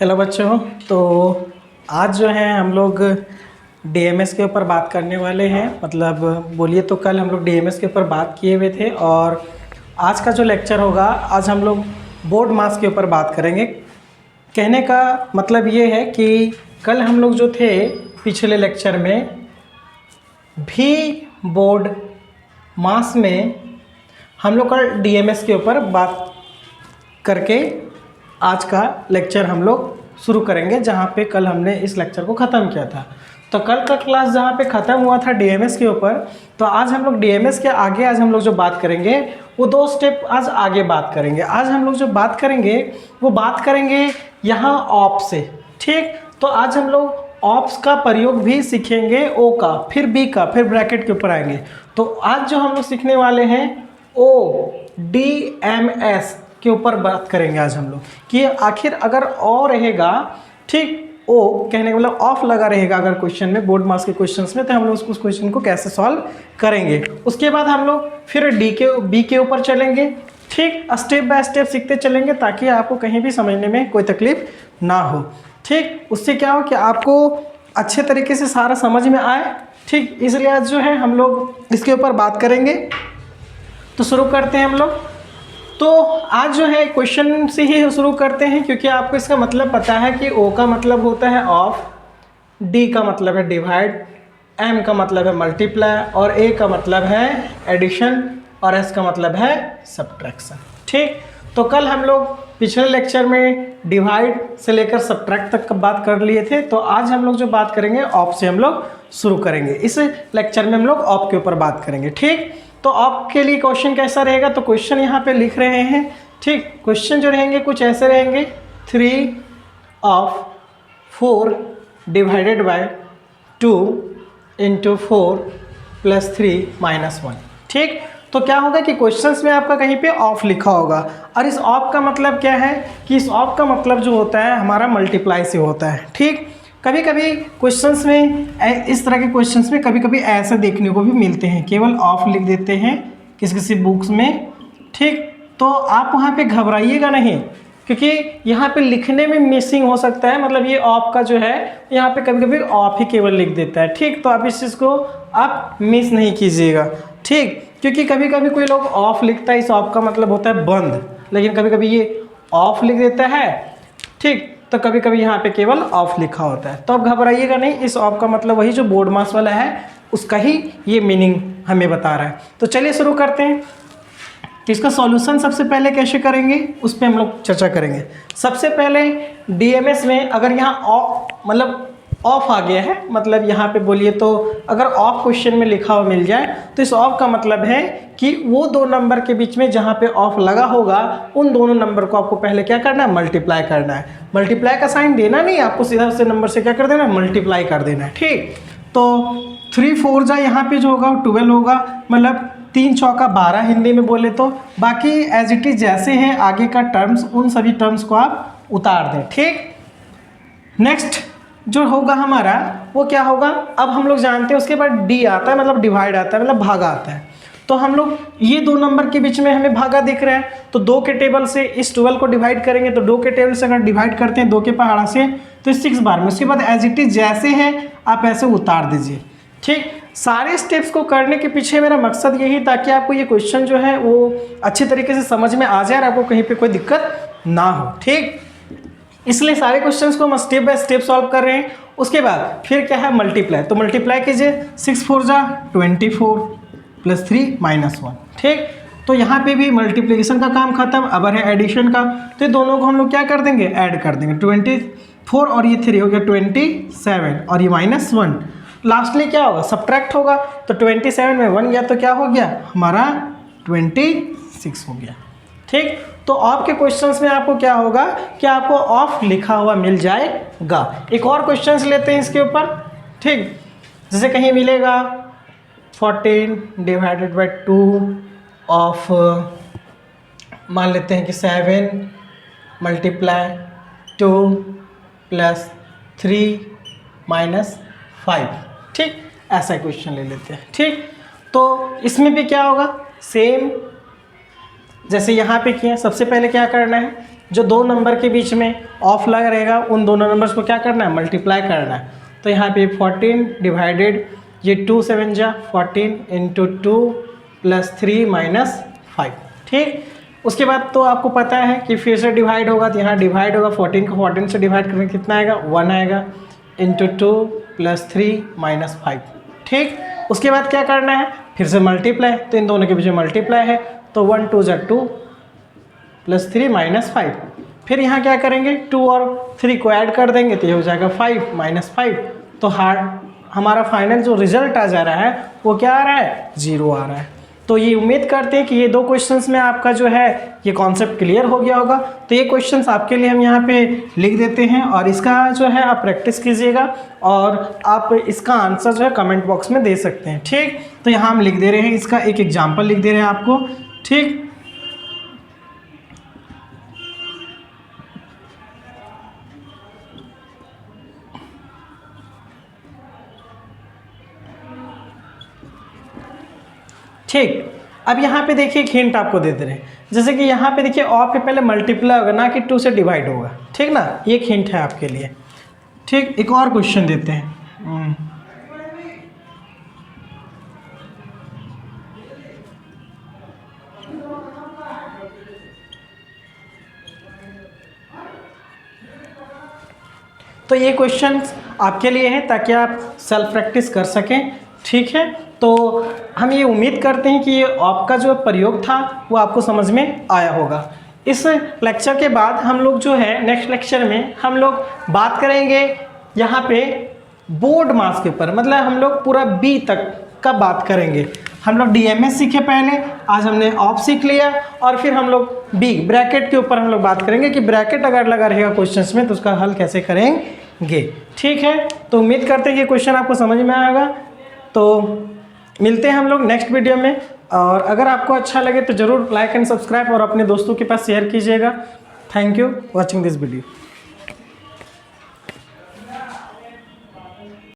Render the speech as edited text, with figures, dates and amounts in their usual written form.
Hello बच्चों, तो आज जो है हम लोग डीएमएस के ऊपर बात करने वाले हैं। मतलब बोलिए तो कल हम लोग डीएमएस के ऊपर बात किए हुए थे और आज का जो लेक्चर होगा, आज हम लोग बोर्ड मास के ऊपर बात करेंगे। कहने का मतलब ये है कि कल हम लोग जो थे पिछले लेक्चर में भी बोर्ड मास में हम लोग कल डीएमएस के ऊपर बात करके आज का लेक्चर हम लोग शुरू करेंगे, जहाँ पे कल हमने इस लेक्चर को ख़त्म किया था। तो कल का क्लास जहाँ पे ख़त्म हुआ था डीएमएस के ऊपर, तो आज हम लोग डीएमएस के आगे आज हम लोग जो बात करेंगे वो 2 स्टेप आज आगे बात करेंगे। आज हम लोग जो बात करेंगे वो बात करेंगे यहाँ ऑप से। ठीक, तो आज हम लोग ऑप्स का प्रयोग भी सीखेंगे, ओ का, फिर बी का, फिर ब्रैकेट के ऊपर आएंगे। तो आज जो हम लोग सीखने वाले हैं ओ डी एम एस के ऊपर बात करेंगे आज हम लोग कि आखिर अगर ओ रहेगा, ठीक, ओ कहने का मतलब ऑफ लगा रहेगा अगर क्वेश्चन में, बोर्ड मास के क्वेश्चंस में, तो हम लोग उस क्वेश्चन को कैसे सॉल्व करेंगे। उसके बाद हम लोग फिर बी के ऊपर चलेंगे। ठीक, स्टेप बाय स्टेप सीखते चलेंगे ताकि आपको कहीं भी समझने में कोई तकलीफ ना हो। ठीक, उससे क्या हो कि आपको अच्छे तरीके से सारा समझ में आए। ठीक, इसलिए आज जो है हम लोग इसके ऊपर बात करेंगे। तो शुरू करते हैं हम लोग। तो आज जो है क्वेश्चन से ही शुरू करते हैं, क्योंकि आपको इसका मतलब पता है कि ओ का मतलब होता है ऑफ, डी का मतलब है डिवाइड, एम का मतलब है मल्टीप्लाई और ए का मतलब है एडिशन और एस का मतलब है सब्ट्रैक्शन। ठीक, तो कल हम लोग पिछले लेक्चर में डिवाइड से लेकर सब्ट्रैक्ट तक का बात कर लिए थे, तो आज हम लोग जो बात करेंगे ऑफ से हम लोग शुरू करेंगे। इस लेक्चर में हम लोग ऑफ के ऊपर बात करेंगे। ठीक, तो आपके लिए क्वेश्चन कैसा रहेगा, तो क्वेश्चन यहाँ पे लिख रहे हैं। ठीक, क्वेश्चन जो रहेंगे कुछ ऐसे रहेंगे, 3 of 4 divided by 2 into 4 plus 3 minus 1। ठीक, तो क्या होगा कि क्वेश्चंस में आपका कहीं पे ऑफ लिखा होगा, और इस ऑफ का मतलब क्या है कि इस ऑफ का मतलब जो होता है हमारा मल्टीप्लाई से होता है। ठीक, कभी कभी क्वेश्चंस में, इस तरह के क्वेश्चंस में कभी कभी ऐसे देखने को भी मिलते हैं, केवल ऑफ लिख देते हैं किसी किसी बुक्स में। ठीक, तो आप वहाँ पे घबराइएगा नहीं, क्योंकि यहाँ पे लिखने में मिसिंग हो सकता है। मतलब ये ऑफ का जो है यहाँ पे कभी कभी ऑफ ही केवल लिख देता है। ठीक, तो आप इस चीज़ को आप मिस नहीं कीजिएगा। ठीक, क्योंकि कभी कभी कोई लोग ऑफ लिखता है, इस ऑफ का मतलब होता है बंद, लेकिन कभी कभी ये ऑफ लिख देता है। ठीक, तो कभी कभी यहाँ पे केवल ऑफ लिखा होता है, तो आप घबराइएगा नहीं। इस ऑफ का मतलब वही जो बोर्ड मास वाला है उसका ही ये मीनिंग हमें बता रहा है। तो चलिए शुरू करते हैं। तो इसका सॉल्यूशन सबसे पहले कैसे करेंगे उस पर हम लोग चर्चा करेंगे। सबसे पहले डीएमएस में अगर यहाँ ऑफ मतलब ऑफ आ गया है, मतलब यहाँ पे बोलिए तो अगर ऑफ क्वेश्चन में लिखा हुआ मिल जाए, तो इस ऑफ का मतलब है कि वो 2 नंबर के बीच में जहाँ पे ऑफ लगा होगा उन दोनों नंबर को आपको पहले क्या करना है, मल्टीप्लाई करना है। मल्टीप्लाई का साइन देना नहीं, आपको सीधा से नंबर से क्या कर देना है, मल्टीप्लाई कर देना है। ठीक, तो 3 4 जा यहाँ पे जो होगा 12 होगा, मतलब 3 चौका 12 हिंदी में बोले तो। बाकी एज इट इज जैसे हैं आगे का टर्म्स, उन सभी टर्म्स को आप उतार दें। ठीक, नेक्स्ट जो होगा हमारा वो क्या होगा, अब हम लोग जानते हैं उसके बाद डी आता है, मतलब डिवाइड आता है, मतलब भागा आता है। तो हम लोग ये 2 नंबर के बीच में हमें भागा दिख रहा है, तो 2 के टेबल से इस 12 को डिवाइड करेंगे, तो 2 के टेबल से अगर डिवाइड करते हैं 2 के पहाड़ा से तो 6 बार में, उसके बाद एज इट इज जैसे हैं आप ऐसे उतार दीजिए। ठीक, सारे स्टेप्स को करने के पीछे मेरा मकसद यही, ताकि आपको ये क्वेश्चन जो है वो अच्छे तरीके से समझ में आ जाए और आपको कहीं पे कोई दिक्कत ना हो। ठीक, इसलिए सारे क्वेश्चंस को हम स्टेप बाय स्टेप सॉल्व कर रहे हैं। उसके बाद फिर क्या है, मल्टीप्लाई। तो मल्टीप्लाई कीजिए, 6 4 जा 24 प्लस 3 माइनस 1। ठीक, तो यहाँ पे भी मल्टीप्लिकेशन का काम खत्म, अब है एडिशन का। तो ये दोनों को हम लोग क्या कर देंगे, ऐड कर देंगे। 24 और ये 3 हो गया 27 और ये माइनस 1। लास्टली क्या होगा, सब्ट्रैक्ट होगा, तो 27 में 1 गया तो क्या हो गया हमारा 26 हो गया। ठीक, तो आपके क्वेश्चंस में आपको क्या होगा कि आपको ऑफ लिखा हुआ मिल जाएगा। एक और क्वेश्चंस लेते हैं इसके ऊपर। ठीक, जैसे कहीं मिलेगा 14 डिवाइडेड बाय 2 ऑफ, मान लेते हैं कि 7 मल्टीप्लाई 2 प्लस 3 माइनस 5। ठीक, ऐसा क्वेश्चन ले लेते हैं। ठीक, तो इसमें भी क्या होगा, सेम जैसे यहाँ पे किए, सबसे पहले क्या करना है, जो दो नंबर के बीच में ऑफ लगा रहेगा उन दोनों नंबर्स को क्या करना है, मल्टीप्लाई करना है। तो यहाँ पे 14 डिवाइडेड, ये 2 7 जा 14 इंटू 2 प्लस 3 माइनस 5, ठीक। उसके बाद तो आपको पता है कि फिर से डिवाइड होगा, तो यहाँ डिवाइड होगा, 14 को 14 से डिवाइड करेंगे कितना आएगा, 1 आएगा, इंटू 2 प्लस 3 माइनस 5, ठीक। उसके बाद क्या करना है, फिर से मल्टीप्लाई, तो इन दोनों के बीच में मल्टीप्लाई है, तो 1 2 जा 2 प्लस 3 माइनस 5। फिर यहाँ क्या करेंगे, 2 और 3 को ऐड कर देंगे तो ये हो जाएगा 5 माइनस 5। तो हमारा फाइनल जो रिजल्ट आ जा रहा है वो क्या आ रहा है, 0 आ रहा है। तो ये उम्मीद करते हैं कि ये दो क्वेश्चंस में आपका जो है ये कॉन्सेप्ट क्लियर हो गया होगा। तो ये क्वेश्चंस आपके लिए हम यहाँ पे लिख देते हैं और इसका जो है आप प्रैक्टिस कीजिएगा और आप इसका आंसर जो है कमेंट बॉक्स में दे सकते हैं, ठीक। तो यहाँ हम लिख दे रहे हैं, इसका एक एग्जाम्पल लिख दे रहे हैं आपको, ठीक। ठीक, अब यहाँ पे देखिए एक हिंट आपको दे दे रहे हैं, जैसे कि यहाँ पे देखिए ऑफ के पहले मल्टीप्लाई होगा ना कि 2 से डिवाइड होगा, ठीक ना, ये एक हिंट है आपके लिए, ठीक। एक और क्वेश्चन देते हैं। तो ये क्वेश्चंस आपके लिए है ताकि आप सेल्फ प्रैक्टिस कर सकें, ठीक है। तो हम ये उम्मीद करते हैं कि ये आपका जो प्रयोग था वो आपको समझ में आया होगा। इस लेक्चर के बाद हम लोग जो है नेक्स्ट लेक्चर में हम लोग बात करेंगे यहाँ पे बोर्ड मास के ऊपर, मतलब हम लोग पूरा बी तक का बात करेंगे। हम लोग डीएमएस सीखे पहले, आज हमने ऑफ सीख लिया और फिर हम लोग बी ब्रैकेट के ऊपर हम लोग बात करेंगे कि ब्रैकेट अगर लगा रहेगा क्वेश्चंस में तो उसका हल कैसे करेंगे, ठीक है। तो उम्मीद करते हैं कि क्वेश्चन आपको समझ में आएगा। तो मिलते हैं हम लोग नेक्स्ट वीडियो में, और अगर आपको अच्छा लगे तो ज़रूर लाइक एंड सब्सक्राइब और अपने दोस्तों के पास शेयर कीजिएगा। Thank you watching this video.